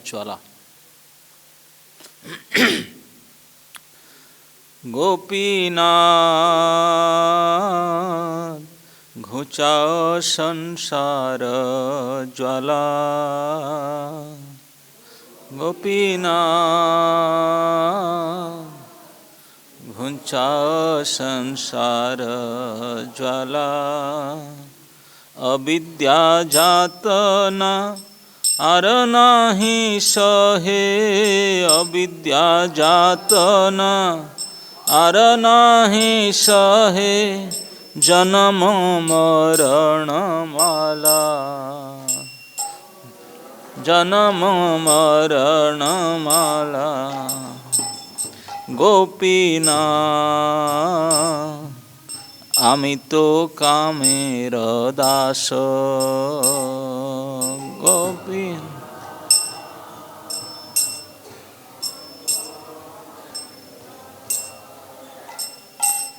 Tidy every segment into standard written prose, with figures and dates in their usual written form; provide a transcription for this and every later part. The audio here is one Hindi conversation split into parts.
ज्वाला। गोपीनाथ घुचाओ संसार ज्वाला, गोपीनाथ घुचाओ संसार ज्वाला। अविद्या जातना आर नाही सहे, अविद्या जातना आर नाही सहे, जन्म मरण माला, जन्म मरण माला। गोपीनाथ आमी तो कामेर दास, गोपी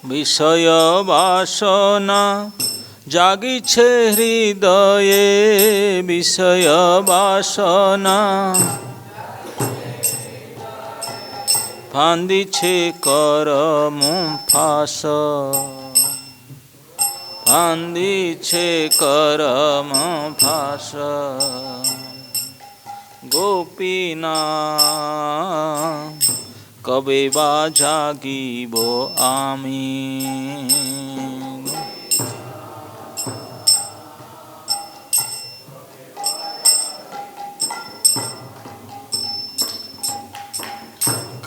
विषय बासना जागिছে हृदये, विषय बासना फांदिছে करम फास, फांदिছে करम फास। गोपीनाथ कবে বা জাগিব আমি,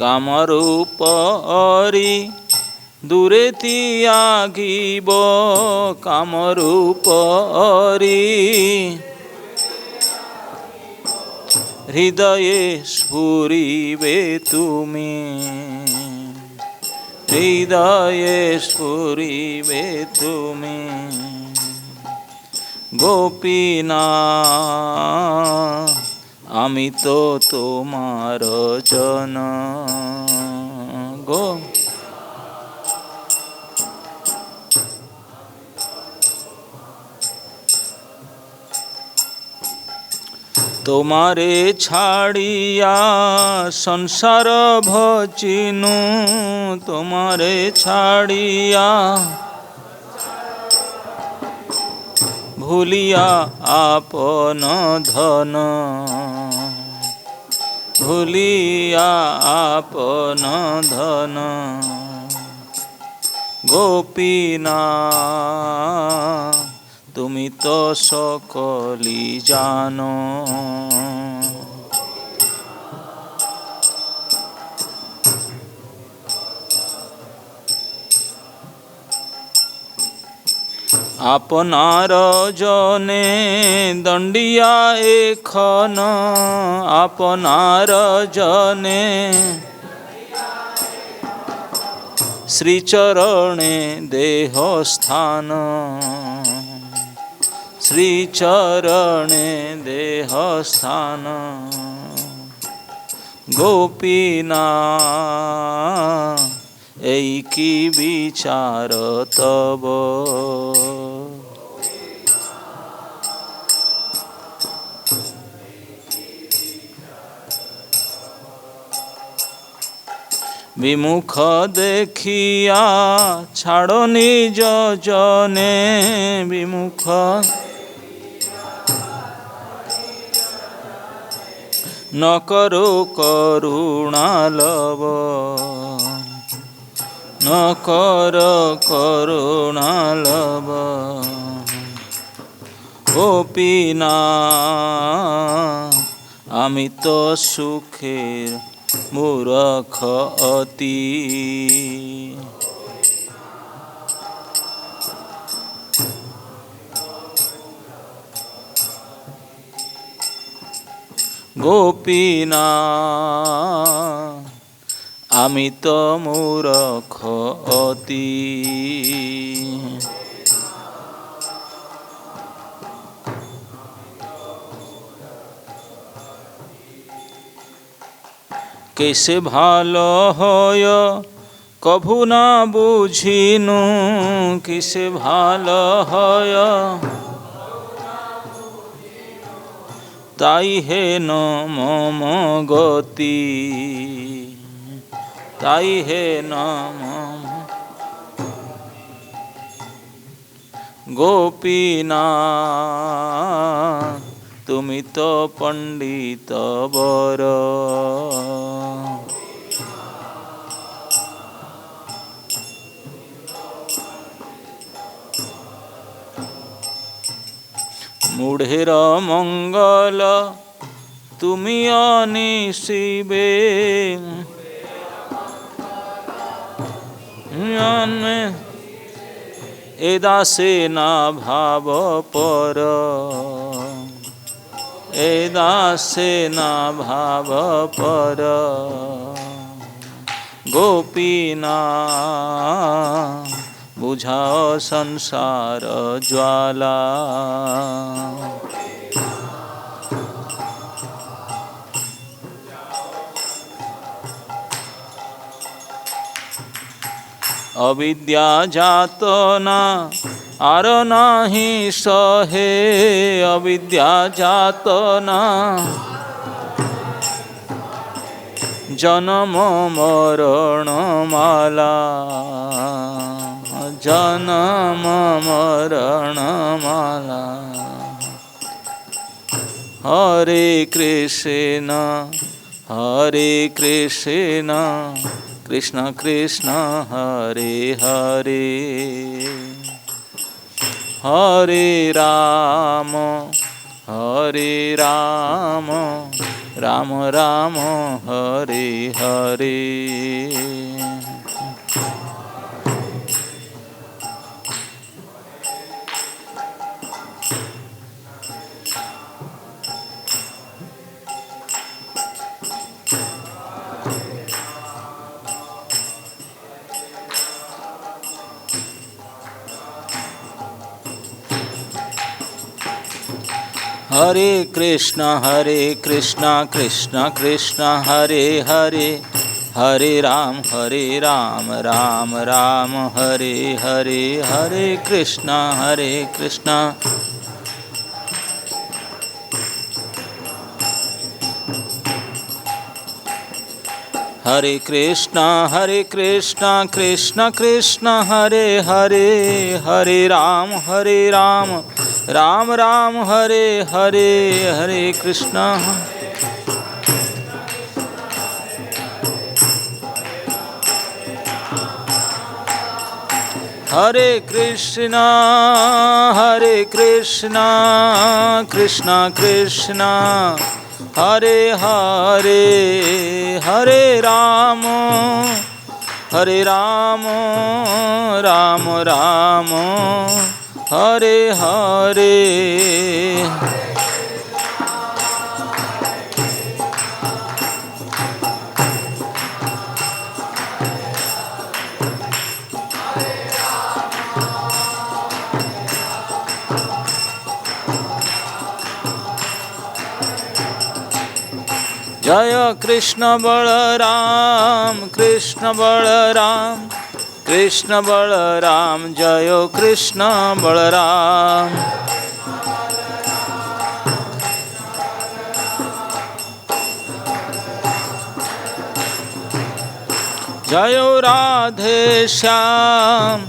কামরূপ অরি দূরে তিয়াগিব, কামরূপ অরি হৃদয়ে স্ফুরিবে তুমি, হৃদয়ে স্ফুরিবে তুমি। গোপীনাথ আমি তো তোমার জন, গো তোমারে ছাড়িয়া সংসার ভচিনু, তোমারে ছাড়িয়া ভুলিয়া আপন ধন, ভুলিয়া আপন ধন। গোপীনাথ তুমি তো সকলি জানো, আপনার জনে দণ্ডিয়া এখন, আপনার জনে শ্রীচরণে দেহ স্থান, শ্রীচরণে দেহ স্থান। গোপীনাথ এই কি বিচার তব, বিমুখ দেখিয়া ছাড়ো নিজ জনে, বিমুখ ন করো করুণালব, ন কর করুণালব। গোপীনাথ আমি তো সুখের মূরখ অতি, গোপীনাথ আমি তো মূরখ অতি। কেসে ভালো হয় কভু না বুঝিনু কিসে ভালো হয়, তাই হেন মম গতি, তাই হেন মম। গোপীনা তুমি তো পণ্ডিত বর, মূঢ়ের মঙ্গল তুমি অনিশিবে, এ দাসে না ভাব পর, এ দাসে না ভাব পর। গোপীনা বুঝাও সংসার জ্বালা, অবিদ্যা যাতনা আর নাহি সহে, অবিদ্যা যাতনা জনম মরণ মালা, জনম মরণ মালা। হরে কৃষ্ণ হরে কৃষ্ণ কৃষ্ণ কৃষ্ণ হরে হরে, হরে রাম রাম রাম হরে হরে। हरे कृष्णा कृष्णा कृष्णा हरे हरे, हरे राम राम राम हरे हरे। हरे कृष्णा हरे कृष्णा कृष्णा कृष्णा हरे हरे, हरे राम राम राम हरे हरे। हरे कृष्णा हरे कृष्णा कृष्णा कृष्णा हरे हरे, हरे राम राम राम हरे हरे। जय कृष्ण बलराम कृष्ण बलराम जय कृष्ण बलराम। जय राधे श्याम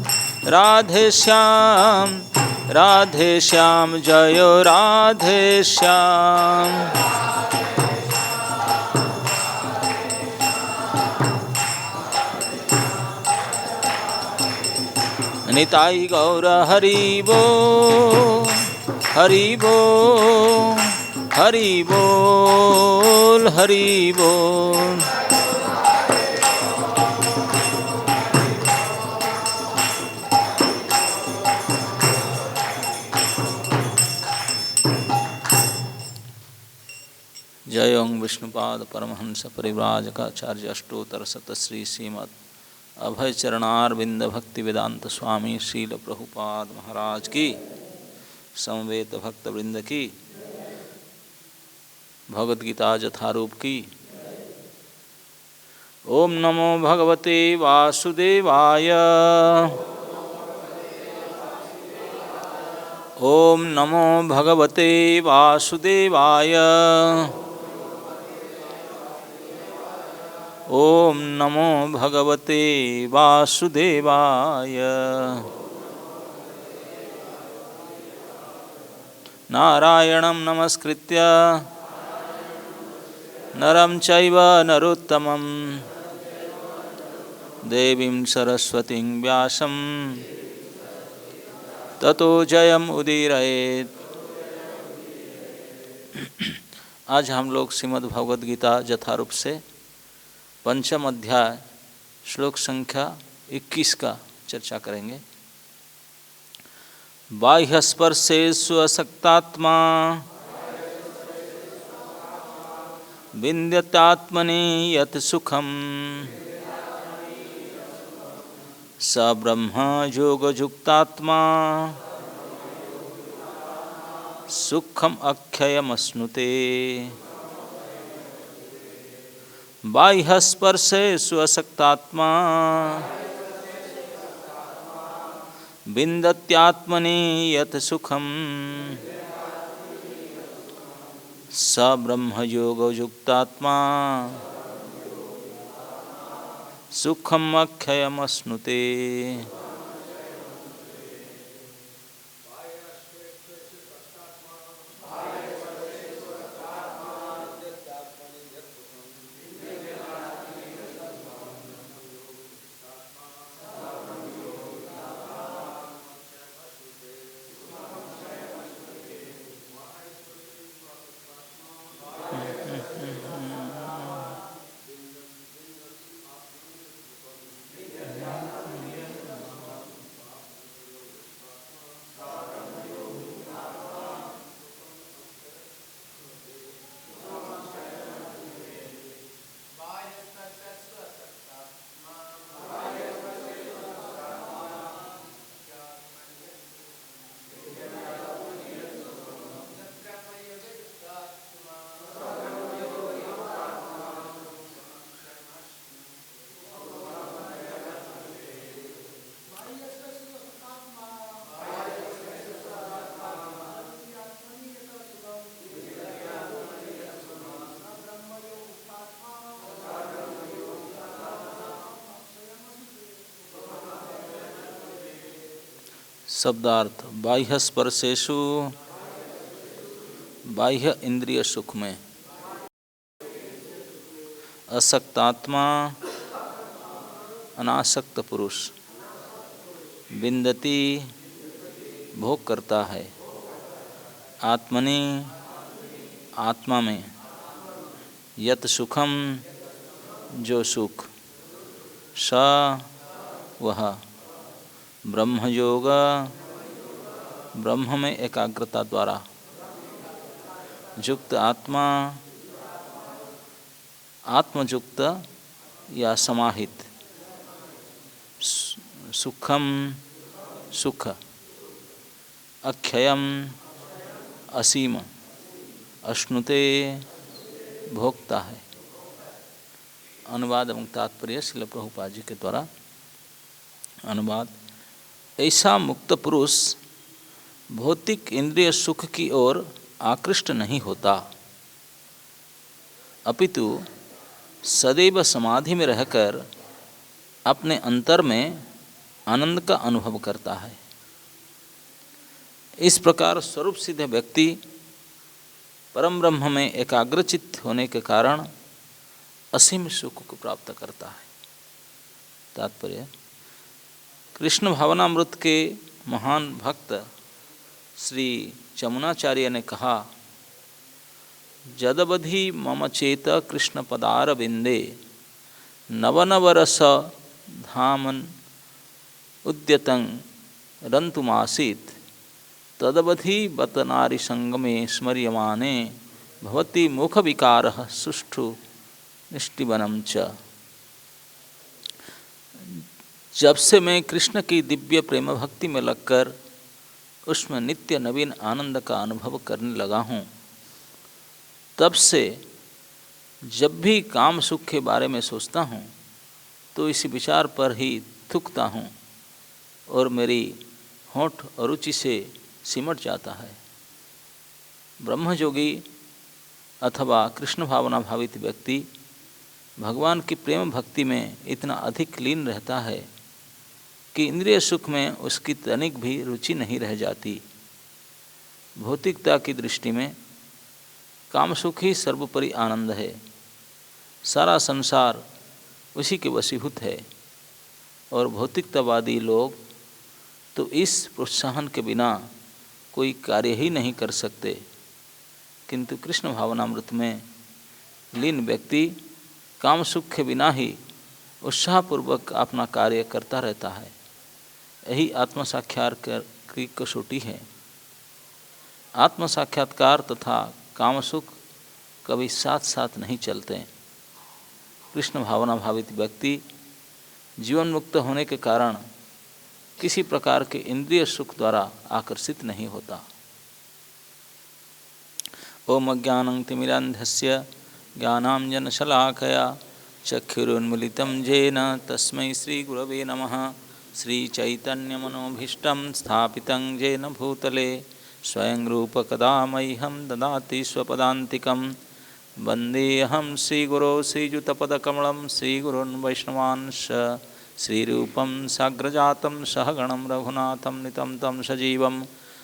जय राधे श्याम। निताई गौर हरि बोल हरि बोल हरि बोल हरि बोल। जय ओं विष्णुपाद परमहंस परिव्राजकाचार्य अष्टोत्तर शतश्री श्रीमद् अभय चरणारविंद भक्ति वेदांत स्वामी शील प्रभुपाद महाराज की, समवेत भक्त वृंद की, भगवद गीता यथारूप की, ओम नमो भगवते वासुदेवाय। ओम नमो भगवते वासुदेवाय। ओम नमो भगवते वासुदेवाय। नारायणं नमस्कृत्य नरं चैव नरोत्तमं देवीं सरस्वतीं व्यासं ततो जयम् उदीरयेत्। आज हम लोग श्रीमद् भगवद गीता यथारूप से पंचम अध्याय श्लोक संख्या 21 का चर्चा करेंगे। बाह्यस्पर्शेषु असक्तात्मा विन्द्यतात्मनि यत् सुखम् स ब्रह्म योगयुक्तात्मा सुखम अक्षयमश्नुते। बाह्यस्पर्शेषु असक्तात्मा विन्दत्यात्मनि यत् सुखम् स ब्रह्म योगयुक्तात्मा सुखम अक्षयमश्नुते। शब्दार्थ बाह्य स्पर्शेषु बाह्य इंद्रिय सुख में असक्तात्मा अनासक्त पुरुष विन्दति भोग करता है आत्मनि आत्मा में यत सुखम जो सुख स वह ब्रह्मयोग ब्रह्म में एकाग्रता द्वारा युक्त आत्मा आत्मयुक्त या समाहित सुखम सुख अक्षयम असीम अश्नुते भोगता है। अनुवाद एवं तात्पर्य श्रील प्रभुपाद जी के द्वारा अनुवाद। ऐसा मुक्त पुरुष भौतिक इंद्रिय सुख की ओर आकृष्ट नहीं होता, अपितु सदैव समाधि में रहकर अपने अंतर में आनंद का अनुभव करता है। इस प्रकार स्वरूप सिद्ध व्यक्ति परम ब्रह्म में एकाग्रचित्त होने के कारण असीम सुख को प्राप्त करता है। तात्पर्य कृष्ण भावनामृत के महान भक्त श्री चमुनाचार्य ने कहा, जदवधि मम चेत कृष्ण पदार बिंदे नवनवरस धामन उद्यतं रंतुमासीत तदवधि बत नारी संगमे स्मर्यमाने भवति मुख विकारः सुष्ठु निष्टिवनं च। जब से मैं कृष्ण की दिव्य प्रेम भक्ति में लगकर उसमें नित्य नवीन आनंद का अनुभव करने लगा हूँ, तब से जब भी काम सुख के बारे में सोचता हूँ तो इस विचार पर ही थूकता हूँ और मेरी होंठ अरुचि से सिमट जाता है। ब्रह्मयोगी अथवा कृष्ण भावना भावित व्यक्ति भगवान की प्रेम भक्ति में इतना अधिक लीन रहता है कि इंद्रिय सुख में उसकी तनिक भी रुचि नहीं रह जाती। भौतिकता की दृष्टि में काम सुख ही सर्वोपरि आनंद है। सारा संसार उसी के वशीभूत है और भौतिकतावादी लोग तो इस प्रोत्साहन के बिना कोई कार्य ही नहीं कर सकते, किंतु कृष्ण भावनामृत में लीन व्यक्ति काम सुख के बिना ही उत्साहपूर्वक अपना कार्य करता रहता है। यही आत्म साक्षात्कार की कसौटी है। आत्म साक्षात्कार तथा काम सुख कभी साथ साथ नहीं चलते। कृष्ण भावना भावित व्यक्ति जीवन मुक्त होने के कारण किसी प्रकार के इंद्रिय सुख द्वारा आकर्षित नहीं होता। ओम अज्ञानं तिमिरान्धस्य ज्ञानाञ्जनशलाकया चक्षुरुन्मीलितं येन तस्मै श्रीगुरवे नमः। श्रीचैतन्यमनोभीष्टं स्थापितं येन भूतले स्वयं रूपकदा मह्यं ददाति स्वपदान्तिकं। वन्देऽहं श्रीगुरो श्रीयुतपदकमलं श्रीगुरोन् वैष्णवांश्च श्रीरूपं साग्रजातं सहगणं रघुनाथं नितं तं सजीवं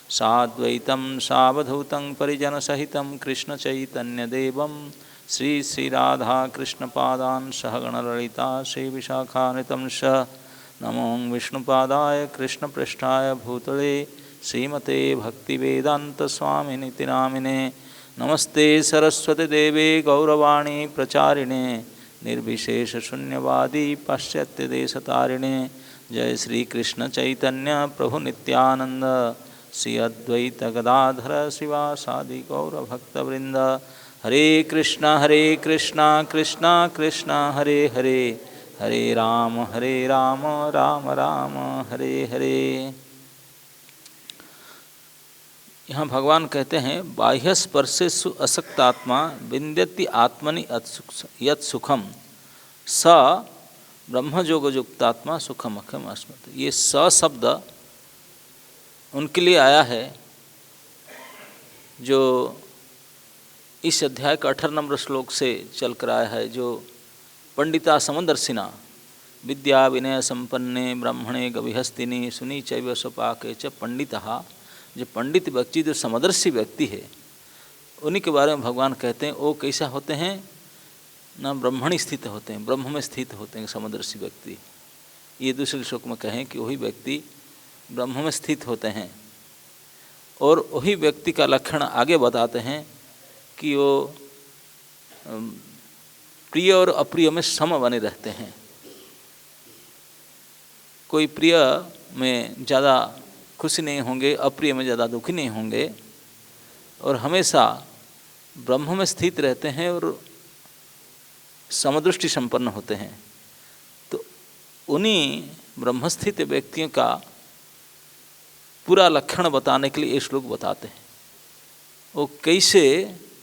साद्वैतं सावधूतं परिजनसहितं कृष्णचैतन्यदेवं श्री श्रीराधाकृष्णपादान् सहगणललिता श्रीविशाखान्वितं च। नमो विष्णुपादाय कृष्णपृष्ठाय भूतले श्रीमते भक्तिवेदान्तस्वामिनिति नामिने। नमस्ते सरस्वती देवे गौरवाणी प्रचारिणे निर्विशेषशून्यवादी पाश्चात्यदेशतारिणे। जय श्री कृष्ण चैतन्य प्रभु नित्यानंद श्री अद्वैत गदाधर शिवासादि गौरभक्तवृंद। हरे कृष्णा कृष्णा कृष्णा हरे हरे, हरे राम राम राम हरे हरे। यहाँ भगवान कहते हैं बाह्य स्पर्शेषु असक्तात्मा विन्द्यति आत्मनि यत् सुखम स ब्रह्मयोगयुक्तात्मा सुखम अखम अस्मत्। ये स शब्द उनके लिए आया है जो इस अध्याय का 18 नंबर श्लोक से चल कर आया है, जो पंडिता समदर्शिना विद्या विनय संपन्ने ब्राह्मणे गविहस्तिनी सुनी चैव स्वपाके च पंडितः। जो पंडित व्यक्ति, जो समदर्शी व्यक्ति है, उन्हीं के बारे में भगवान कहते हैं वो कैसा होते हैं ना, ब्रह्मणी स्थित होते हैं, ब्रह्म में स्थित होते हैं समदर्शी व्यक्ति। ये दूसरे श्लोक में कहें कि वही व्यक्ति ब्रह्म में स्थित होते हैं। और वही व्यक्ति का लक्षण आगे बताते हैं कि वो प्रिय और अप्रिय में सम बने रहते हैं। कोई प्रिय में ज़्यादा खुशी नहीं होंगे, अप्रिय में ज़्यादा दुखी नहीं होंगे, और हमेशा ब्रह्म में स्थित रहते हैं और समदृष्टि संपन्न होते हैं। तो उन्हीं ब्रह्मस्थित व्यक्तियों का पूरा लक्षण बताने के लिए ये श्लोक बताते हैं वो कैसे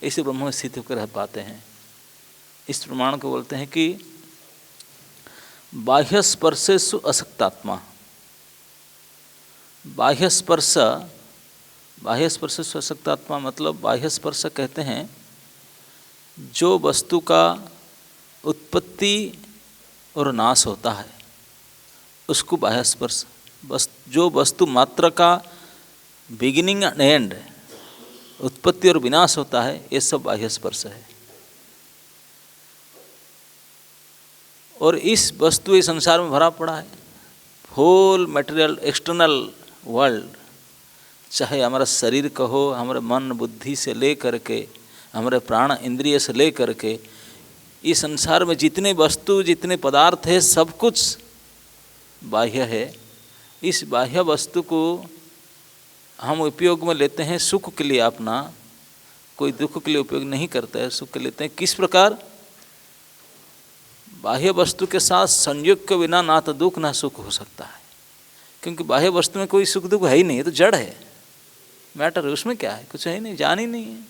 ऐसे ब्रह्म में स्थित होकर रह पाते हैं। इस प्रमाण को बोलते हैं कि बाह्य स्पर्शेषु असक्तात्मा। बाह्य स्पर्शेषु असक्तात्मा मतलब बाह्य स्पर्श कहते हैं जो वस्तु का उत्पत्ति और नाश होता है उसको बाह्य स्पर्श। जो वस्तु मात्र का बिगिनिंग एंड एंड, उत्पत्ति और विनाश होता है, ये सब बाह्य स्पर्श है। और इस वस्तु इस संसार में भरा पड़ा है, होल मटेरियल एक्सटर्नल वर्ल्ड, चाहे हमारा शरीर कहो, हमारे मन बुद्धि से ले करके, हमारे प्राण इंद्रिय से ले करके, इस संसार में जितने वस्तु जितने पदार्थ है सब कुछ बाह्य है। इस बाह्य वस्तु को हम उपयोग में लेते हैं सुख के लिए अपना, कोई दुख के लिए उपयोग नहीं करता है, सुख के लेते हैं। किस प्रकार? बाह्य वस्तु के साथ संयोग के बिना ना तो दुख ना सुख हो सकता है, क्योंकि बाह्य वस्तु में कोई सुख दुख है ही नहीं, तो जड़ है, मैटर है, उसमें क्या है, कुछ है ही नहीं, जान ही नहीं है।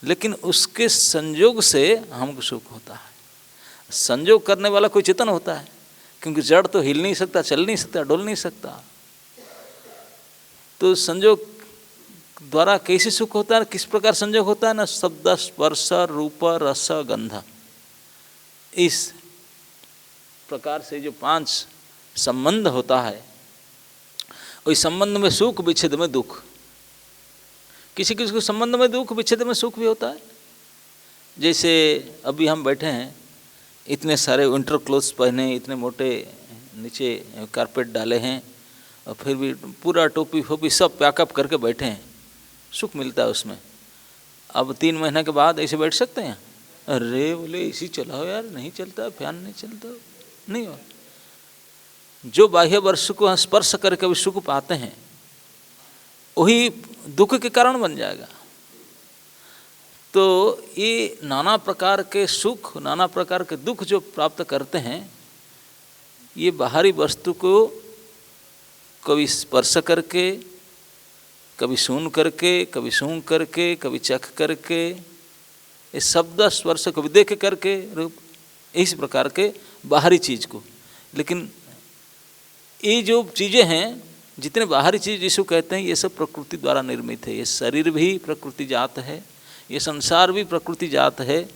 लेकिन उसके संयोग से हमको सुख होता है। संयोग करने वाला कोई चेतन होता है, क्योंकि जड़ तो हिल नहीं सकता, चल नहीं सकता, डोल नहीं सकता। तो संयोग द्वारा कैसे सुख होता है, किस प्रकार संयोग होता है ना, शब्द स्पर्श रूप रस गंध, इस प्रकार से जो 5 संबंध होता है, उस संबंध में सुख, विच्छेद में दुख। किसी किसी को संबंध में दुख, विच्छेद में सुख भी होता है। जैसे अभी हम बैठे हैं, इतने सारे विंटर क्लोथ्स पहने, इतने मोटे नीचे कारपेट डाले हैं, और फिर भी पूरा टोपी फोपी सब पैकअप करके बैठे हैं, सुख मिलता है उसमें। अब 3 महीने के बाद ऐसे बैठ सकते हैं? अरे बोले इसी चलाओ यार, नहीं चलता, फैन नहीं चलता, नहीं हो। जो बाह्य वर्ष को स्पर्श करके भी सुख पाते हैं, वही दुख के कारण बन जाएगा। तो ये नाना प्रकार के सुख, नाना प्रकार के दुख जो प्राप्त करते हैं, ये बाहरी वस्तु को कभी स्पर्श करके, कभी सुन करके, कभी सूंघ करके, कभी चख करके, ये शब्द स्पर्श कभी देख करके, रूप, इस प्रकार के बाहरी चीज़ को। लेकिन ये जो चीज़ें हैं, जितने बाहरी चीज़ जिसको कहते हैं, ये सब प्रकृति द्वारा निर्मित है। ये शरीर भी प्रकृति जात है, ये संसार भी प्रकृति जात है,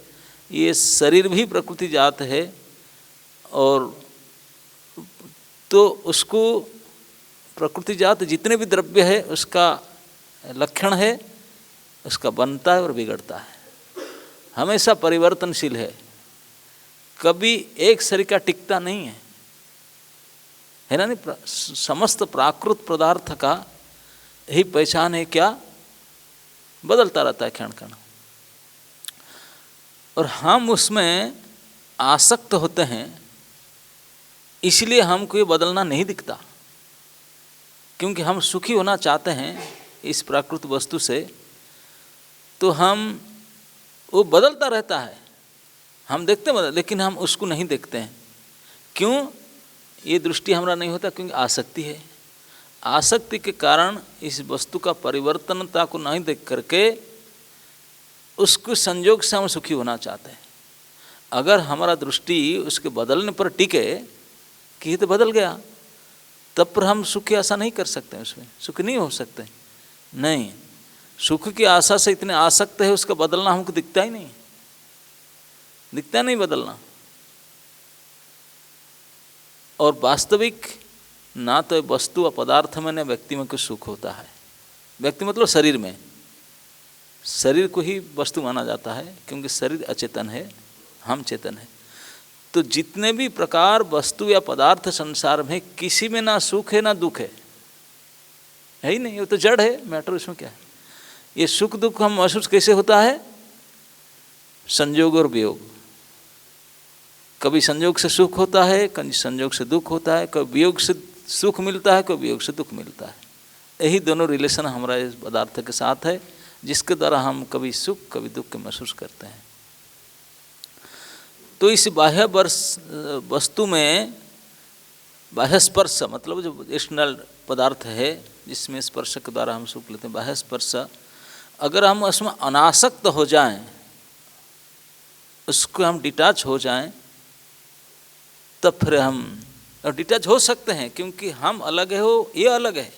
ये शरीर भी प्रकृति जात है। और तो उसको प्रकृति जात जितने भी द्रव्य है, उसका लक्षण है, उसका बनता है और बिगड़ता है, हमेशा परिवर्तनशील है, कभी एक शरीर का टिकता नहीं है ना। नहीं, समस्त प्राकृत पदार्थ का यही पहचान है, क्या बदलता रहता है क्षण क्षण, और हम उसमें आसक्त होते हैं, इसलिए हमको ये बदलना नहीं दिखता। क्योंकि हम सुखी होना चाहते हैं इस प्राकृत वस्तु से, तो हम वो बदलता रहता है, हम देखते हैं, लेकिन हम उसको नहीं देखते हैं। क्यों? ये दृष्टि हमारा नहीं होता, क्योंकि आसक्ति है। आसक्ति के कारण इस वस्तु का परिवर्तनता को नहीं देख करके उसको संयोग से हम सुखी होना चाहते हैं। अगर हमारा दृष्टि उसके बदलने पर टिके कि ये तो बदल गया, तब पर हम सुख की आशा नहीं कर सकते, उसमें सुख नहीं हो सकते। नहीं, सुख की आशा से इतने आसक्त है, उसका बदलना हमको दिखता ही नहीं, दिखता नहीं बदलना। और वास्तविक ना तो वस्तु व पदार्थ में, न व्यक्ति में कुछ सुख होता है। व्यक्ति मतलब शरीर में, शरीर को ही वस्तु माना जाता है, क्योंकि शरीर अचेतन है, हम चेतन है। तो जितने भी प्रकार वस्तु या पदार्थ संसार में, किसी में ना सुख है ना दुख है ही नहीं, वो तो जड़ है, मैटर इसमें क्या है। ये सुख दुख हम महसूस कैसे होता है? संयोग और वियोग। कभी संयोग से सुख होता है, कभी संयोग से दुख होता है, कभी वियोग से सुख मिलता है, कभी वियोग से दुख मिलता है। यही दोनों रिलेशन हमारा इस पदार्थ के साथ है, जिसके द्वारा हम कभी सुख कभी दुख के महसूस करते हैं। तो इस बाह्य वस्तु में बाह्य स्पर्श, मतलब जो एक्सटर्नल पदार्थ है जिसमें स्पर्श के द्वारा हम सुख लेते हैं, बाह्य स्पर्श, अगर हम उसमें अनासक्त हो जाएं, उसको हम डिटैच हो जाएं, तब फिर हम डिटैच हो सकते हैं, क्योंकि हम अलग है, हो ये अलग है।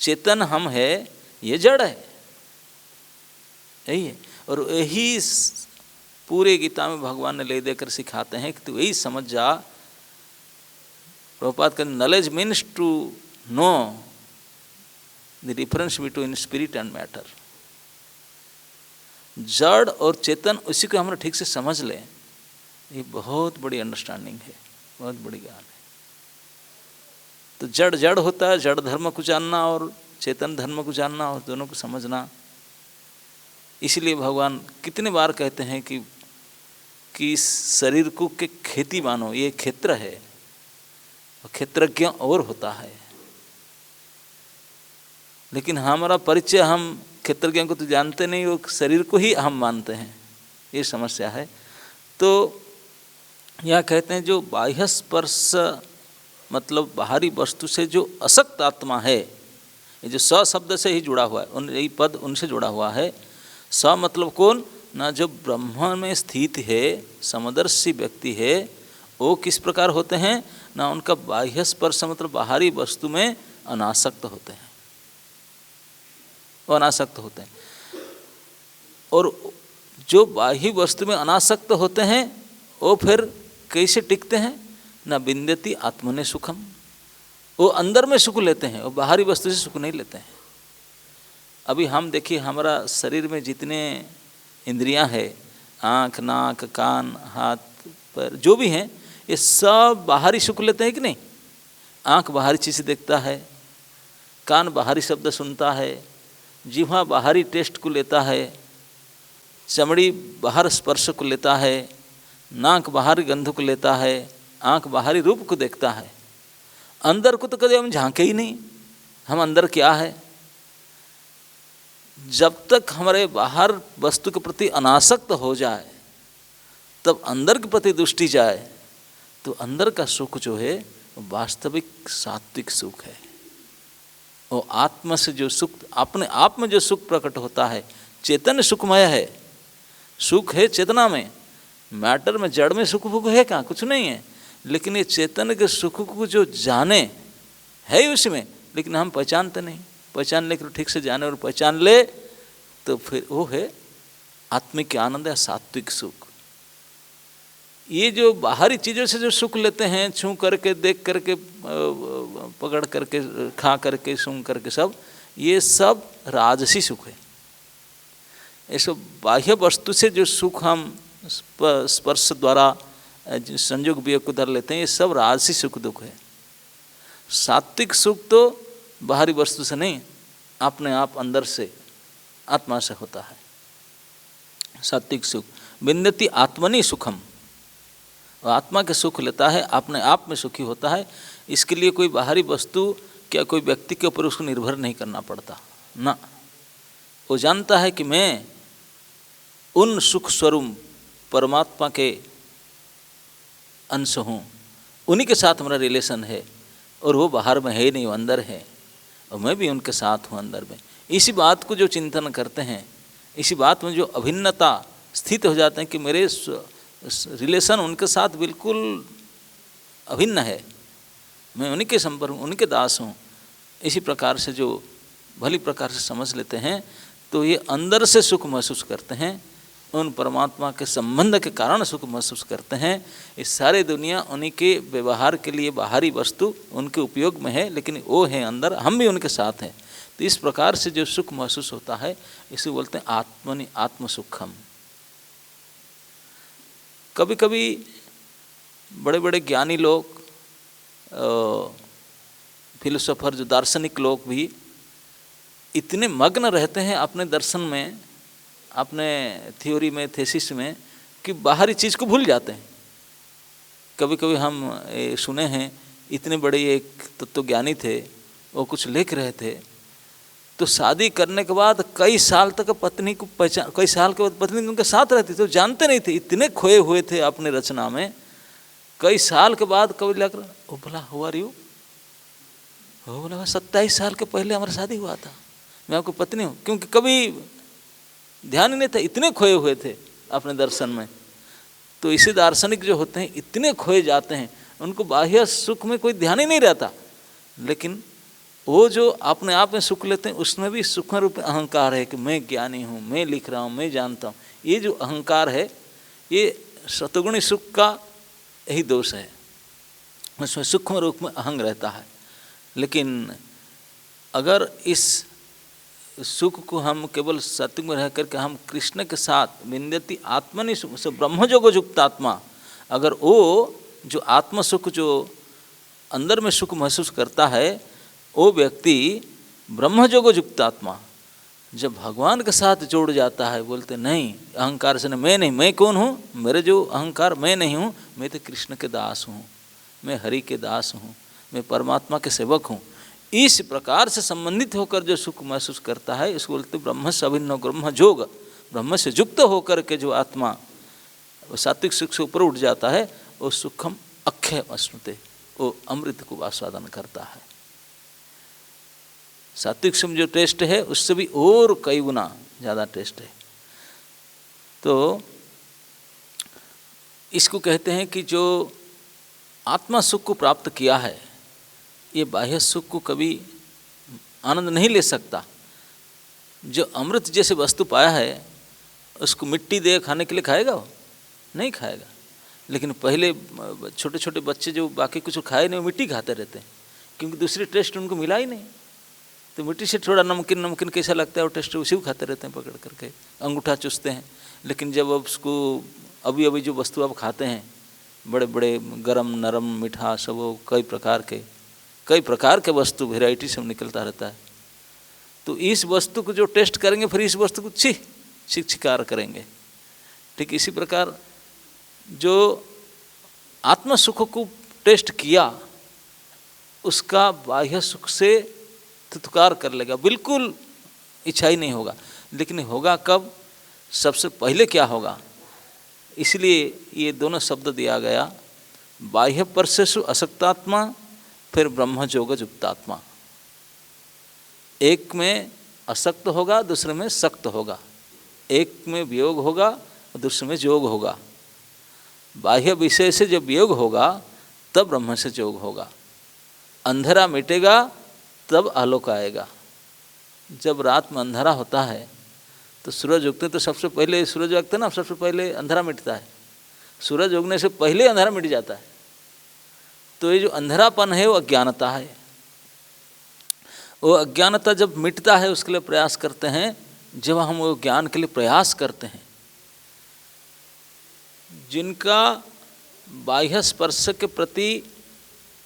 चेतन हम है, ये जड़ है, यही है। और यही पूरे गीता में भगवान ने ले देकर सिखाते हैं कि तू यही समझ जा। प्रभुपाद का knowledge means to know the difference between spirit and matter. जड़ और चेतन, उसी को हम ठीक से समझ लें, ये बहुत बड़ी अंडरस्टैंडिंग है, बहुत बड़ी ज्ञान है। तो जड़ जड़ होता है, जड़ धर्म को जानना और चेतन धर्म को जानना, और दोनों को समझना। इसलिए भगवान कितने बार कहते हैं कि इस शरीर को के खेती मानो, ये क्षेत्र है, और क्षेत्रज्ञ और होता है। लेकिन हमारा परिचय, हम क्षेत्रज्ञ को तो जानते नहीं, वो शरीर को ही हम मानते हैं, ये समस्या है। तो यह कहते हैं जो बाह्य स्पर्श, मतलब बाहरी वस्तु से जो असक्त आत्मा है, ये जो स शब्द से ही जुड़ा हुआ है, यही पद उनसे जुड़ा हुआ है। स मतलब कौन? ना जो ब्रह्म में स्थित है, समदर्शी व्यक्ति है, वो किस प्रकार होते हैं ना, उनका बाह्य स्पर्श मतलब बाहरी वस्तु में अनासक्त होते हैं, वो अनासक्त होते हैं। और जो बाह्य वस्तु में अनासक्त होते हैं वो फिर कैसे टिकते हैं ना, विंदति आत्मने सुखम, वो अंदर में सुख लेते हैं, वो बाहरी वस्तु से सुख नहीं लेते हैं। अभी हम देखिए, हमारा शरीर में जितने इंद्रियां हैं, आँख, नाक, कान, हाथ, पैर, जो भी हैं, ये सब बाहरी सुख लेते हैं कि नहीं। आँख बाहरी चीज़ देखता है, कान बाहरी शब्द सुनता है, जिह्वा बाहरी टेस्ट को लेता है, चमड़ी बाहर स्पर्श को लेता है, नाक बाहरी गंध को लेता है, आँख बाहरी रूप को देखता है। अंदर को तो कभी हम झांके ही नहीं, हम अंदर क्या है। जब तक हमारे बाहर वस्तु के प्रति अनासक्त हो जाए, तब अंदर के प्रति दृष्टि जाए, तो अंदर का सुख जो है वास्तविक सात्विक सुख है। वो आत्मा से जो सुख, अपने आप में जो सुख प्रकट होता है, चेतन सुखमय है। सुख है चेतना में, मैटर में, जड़ में सुख भुख है कहाँ, कुछ नहीं है। लेकिन ये चेतन के सुख को जो जाने है उसमें, लेकिन हम पहचानते नहीं। पहचान लेकर ठीक से जाने और पहचान ले तो फिर वो है आत्मिक आनंद या सात्विक सुख। ये जो बाहरी चीज़ों से जो सुख लेते हैं, छू करके, देख करके, पकड़ करके, खा करके, सूंघ करके, सब ये सब राजसी सुख है। ये सब बाह्य वस्तु से जो सुख हम स्पर्श द्वारा संयोग वियोग को धर लेते हैं, ये सब राजसी सुख दुख है। सात्विक सुख तो बाहरी वस्तु से नहीं, अपने आप अंदर से, आत्मा से होता है सात्विक सुख। विंदति आत्मनि सुखम, आत्मा के सुख लेता है, अपने आप में सुखी होता है। इसके लिए कोई बाहरी वस्तु क्या कोई व्यक्ति के ऊपर उसको निर्भर नहीं करना पड़ता ना। वो जानता है कि मैं उन सुख स्वरूप परमात्मा के अंश हूँ, उन्हीं के साथ हमारा रिलेशन है, और वो बाहर में है नहीं, वो अंदर है, और मैं भी उनके साथ हूँ अंदर में। इसी बात को जो चिंतन करते हैं, इसी बात में जो अभिन्नता स्थित हो जाते हैं कि मेरे रिलेशन उनके साथ बिल्कुल अभिन्न है, मैं उन्हीं के संपर्क, उन्हीं के दास हूँ, इसी प्रकार से जो भली प्रकार से समझ लेते हैं, तो ये अंदर से सुख महसूस करते हैं, उन परमात्मा के संबंध के कारण सुख महसूस करते हैं। इस सारे दुनिया उन्हीं के व्यवहार के लिए बाहरी वस्तु उनके उपयोग में है, लेकिन वो है अंदर, हम भी उनके साथ हैं। तो इस प्रकार से जो सुख महसूस होता है, इसे बोलते हैं आत्मनि आत्मसुखम। कभी कभी बड़े बड़े ज्ञानी लोग, फिलोसोफर, जो दार्शनिक लोग भी इतने मग्न रहते हैं अपने दर्शन में, अपने थ्योरी में, थेसिस में, कि बाहरी चीज़ को भूल जाते हैं। कभी कभी हम सुने हैं, इतने बड़े एक तत्वज्ञानी थे, वो कुछ लिख रहे थे, तो शादी करने के बाद कई साल तक पत्नी को पहचान, कई साल के बाद पत्नी उनके साथ रहती, तो जानते नहीं थे, इतने खोए हुए थे अपने रचना में। कई साल के बाद कभी लग, ओ बोला हुआ रही हो, बोला 27 साल के पहले हमारा शादी हुआ था, मैं आपकी पत्नी हूँ, क्योंकि कभी ध्यान ही नहीं था, इतने खोए हुए थे अपने दर्शन में। तो इसे दार्शनिक जो होते हैं इतने खोए जाते हैं, उनको बाह्य सुख में कोई ध्यान ही नहीं रहता, लेकिन वो जो अपने आप में सुख लेते हैं, उसमें भी सूक्ष्म रूप में अहंकार है कि मैं ज्ञानी हूँ, मैं लिख रहा हूँ, मैं जानता हूँ। ये जो अहंकार है, ये सतगुणी सुख का यही दोष है, उसमें सूक्ष्म रूप में अहंग रहता है। लेकिन अगर इस सुख को हम केवल सत्व में रह करके हम कृष्ण के साथ विंदति आत्मनि सुख से ब्रह्मजोगो युक्त आत्मा, अगर वो जो आत्म सुख जो अंदर में सुख महसूस करता है, वो व्यक्ति ब्रह्मजोगो युक्त आत्मा जब भगवान के साथ जोड़ जाता है, बोलते नहीं अहंकार से, मैं नहीं, मैं कौन हूँ, मेरे जो अहंकार, मैं नहीं हूँ, मैं तो कृष्ण के दास हूँ, मैं हरि के दास हूँ, मैं परमात्मा के सेवक हूँ। इस प्रकार से संबंधित होकर जो सुख महसूस करता है, इसको बोलते ब्रह्म से अभिन्न ब्रह्म जोग, ब्रह्म से युक्त होकर के जो आत्मा वो सात्विक सुख से ऊपर उठ जाता है, वो सुखम अक्षय अश्नुते, वो अमृत को आस्वादन करता है। सात्विक सुख जो टेस्ट है उससे भी और कई गुना ज़्यादा टेस्ट है। तो इसको कहते हैं कि जो आत्मा सुख को प्राप्त किया है, ये बाह्य सुख को कभी आनंद नहीं ले सकता। जो अमृत जैसे वस्तु पाया है उसको मिट्टी दे खाने के लिए खाएगा वो? नहीं खाएगा। लेकिन पहले छोटे छोटे बच्चे जो बाकी कुछ खाए नहीं, वो मिट्टी खाते रहते हैं, क्योंकि दूसरी टेस्ट उनको मिला ही नहीं। तो मिट्टी से थोड़ा नमकीन नमकीन कैसा लगता है वो टेस्ट उसी को खाते रहते हैं, पकड़ करके अंगूठा चूसते हैं। लेकिन जब अब उसको अभी अभी जो वस्तु आप खाते हैं, बड़े बड़े गरम नरम मीठा सब वो कई प्रकार के वस्तु वेराइटी सब निकलता रहता है। तो इस वस्तु को जो टेस्ट करेंगे फिर इस वस्तु को छिकार करेंगे। ठीक इसी प्रकार जो आत्म सुख को टेस्ट किया उसका बाह्य सुख से तिरस्कार कर लेगा, बिल्कुल इच्छा ही नहीं होगा। लेकिन होगा कब? सबसे पहले क्या होगा? इसलिए ये दोनों शब्द दिया गया, बाह्य परसेषु असक्तात्मा, फिर ब्रह्मजोग युक्तात्मा। एक में असक्त होगा, दूसरे में सक्त होगा। एक में वियोग होगा और दूसरे में जोग होगा। बाह्य विषय से जब वियोग होगा तब ब्रह्म से जोग होगा। अंधेरा मिटेगा तब आलोक आएगा। जब रात में अंधेरा होता है तो सूरज उगते तो सबसे पहले सूरज उगते ना, सबसे पहले अंधेरा मिटता है। सूरज उगने से पहले अंधेरा मिट जाता है। तो ये जो अंधेरापन है वो अज्ञानता है। वो अज्ञानता जब मिटता है उसके लिए प्रयास करते हैं। जब हम वो ज्ञान के लिए प्रयास करते हैं, जिनका बाह्य स्पर्श के प्रति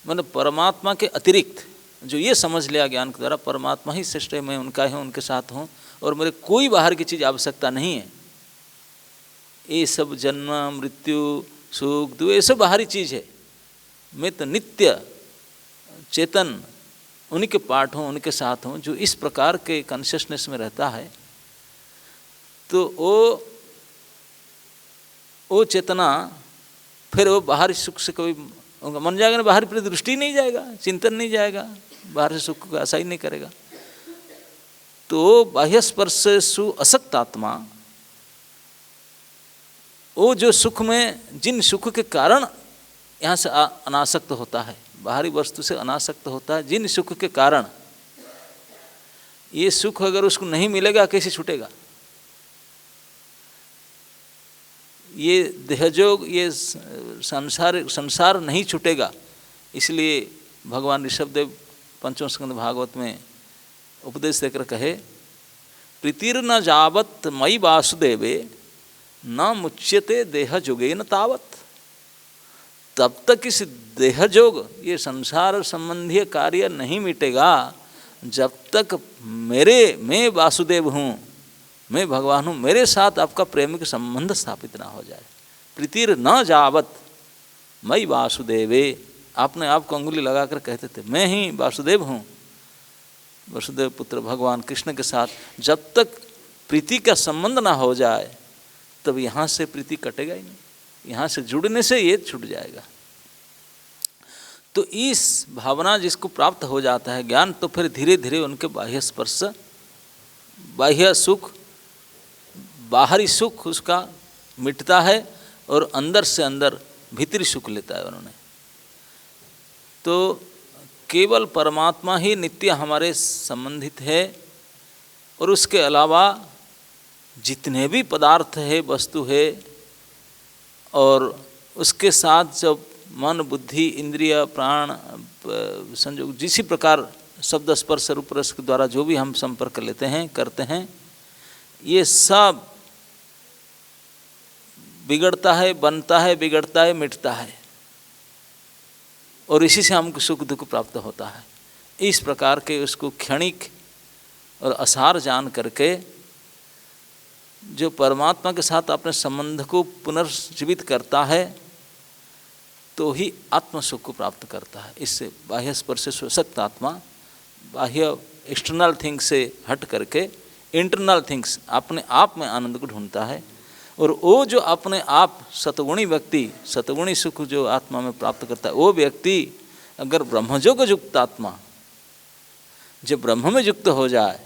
मतलब परमात्मा के अतिरिक्त जो ये समझ लिया ज्ञान के द्वारा, परमात्मा ही श्रेष्ठ है, मैं उनका है, उनके साथ हूँ और मेरे कोई बाहर की चीज़ आवश्यकता नहीं है। ये सब जन्म मृत्यु सुख दुख ये सब बाहरी चीज़ है। मैं तो नित्य चेतन उन्हीं के पार्ट हूँ, उनके साथ हूँ। जो इस प्रकार के कॉन्शियसनेस में रहता है तो वो चेतना फिर वो बाहरी सुख से कभी उनका मन जाएगा ना, बाहरी प्रति दृष्टि नहीं जाएगा, चिंतन नहीं जाएगा, बाहर से सुख का आशा ही नहीं करेगा। तो बाह्य स्पर्शेषु असक्त आत्मा, वो जो सुख में जिन सुख के कारण यहाँ से अनासक्त होता है, बाहरी वस्तु से अनासक्त होता है, जिन सुख के कारण, ये सुख अगर उसको नहीं मिलेगा कैसे छूटेगा? ये देहजोग, ये संसार नहीं छूटेगा। इसलिए भगवान ऋषभदेव पंचम स्कंद भागवत में उपदेश देकर कहे, प्रीतिर्न जावत मयि वासुदेवे न मुच्यते देहजोगेन तावत। तब तक इस देहजोग, ये संसार संबंधी कार्य नहीं मिटेगा जब तक मैं वासुदेव हूँ, मैं भगवान हूँ, मेरे साथ आपका प्रेम का संबंध स्थापित ना हो जाए। प्रीतिर न जावत मयि वासुदेवे, आपने आपको अंगुली लगाकर कहते थे मैं ही वासुदेव हूँ, वसुदेव पुत्र भगवान कृष्ण के साथ जब तक प्रीति का संबंध ना हो जाए तब यहाँ से प्रीति कटेगा ही नहीं, यहाँ से जुड़ने से ये छूट जाएगा। तो इस भावना जिसको प्राप्त हो जाता है ज्ञान, तो फिर धीरे धीरे उनके बाह्य स्पर्श, बाह्य सुख, बाहरी सुख उसका मिटता है और अंदर से अंदर भीतरी सुख लेता है उन्होंने। तो केवल परमात्मा ही नित्य हमारे संबंधित है और उसके अलावा जितने भी पदार्थ है, वस्तु है, और उसके साथ जब मन बुद्धि इंद्रिय प्राण संयोग जिसी प्रकार शब्द स्पर्श रूप रस के द्वारा जो भी हम संपर्क लेते हैं करते हैं, ये सब बिगड़ता है, बनता है, बिगड़ता है, मिटता है और इसी से हमको सुख दुख प्राप्त होता है। इस प्रकार के उसको क्षणिक और असार जान करके जो परमात्मा के साथ अपने संबंध को पुनर्जीवित करता है तो ही आत्म सुख को प्राप्त करता है। इससे बाह्य स्पर्श से असक्त आत्मा बाह्य एक्सटर्नल थिंग्स से हट करके इंटरनल थिंग्स अपने आप में आनंद को ढूंढता है। और वो जो अपने आप सतगुणी व्यक्ति, सतगुणी सुख जो आत्मा में प्राप्त करता है, वो व्यक्ति अगर ब्रह्मजोग युक्त आत्मा जब ब्रह्म में युक्त हो जाए,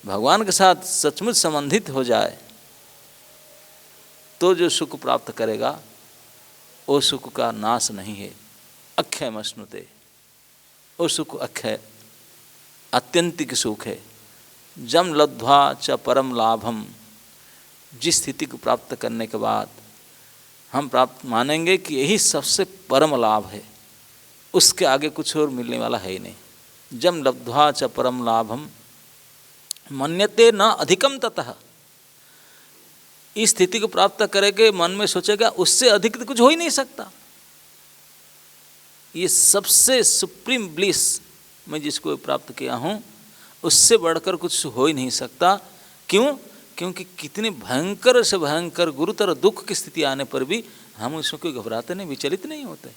भगवान के साथ सचमुच संबंधित हो जाए, तो जो सुख प्राप्त करेगा वो सुख का नाश नहीं है, अक्षय मश्नुते, वो सुख अक्षय आत्यंतिक सुख है। जम लब्ध्वा च परम लाभम, जिस स्थिति को प्राप्त करने के बाद हम प्राप्त मानेंगे कि यही सबसे परम लाभ है, उसके आगे कुछ और मिलने वाला है ही नहीं। जम लब्ध्वा च परम लाभम मन्यते न अधिकम ततः, इस स्थिति को प्राप्त करेंगे मन में सोचेगा उससे अधिक तो कुछ हो ही नहीं सकता। ये सबसे सुप्रीम ब्लिस मैं जिसको प्राप्त किया हूँ उससे बढ़कर कुछ हो ही नहीं सकता। क्यों? क्योंकि कितनी भयंकर से भयंकर गुरुतर दुख की स्थिति आने पर भी हम उसमें कोई घबराते नहीं, विचलित नहीं होते।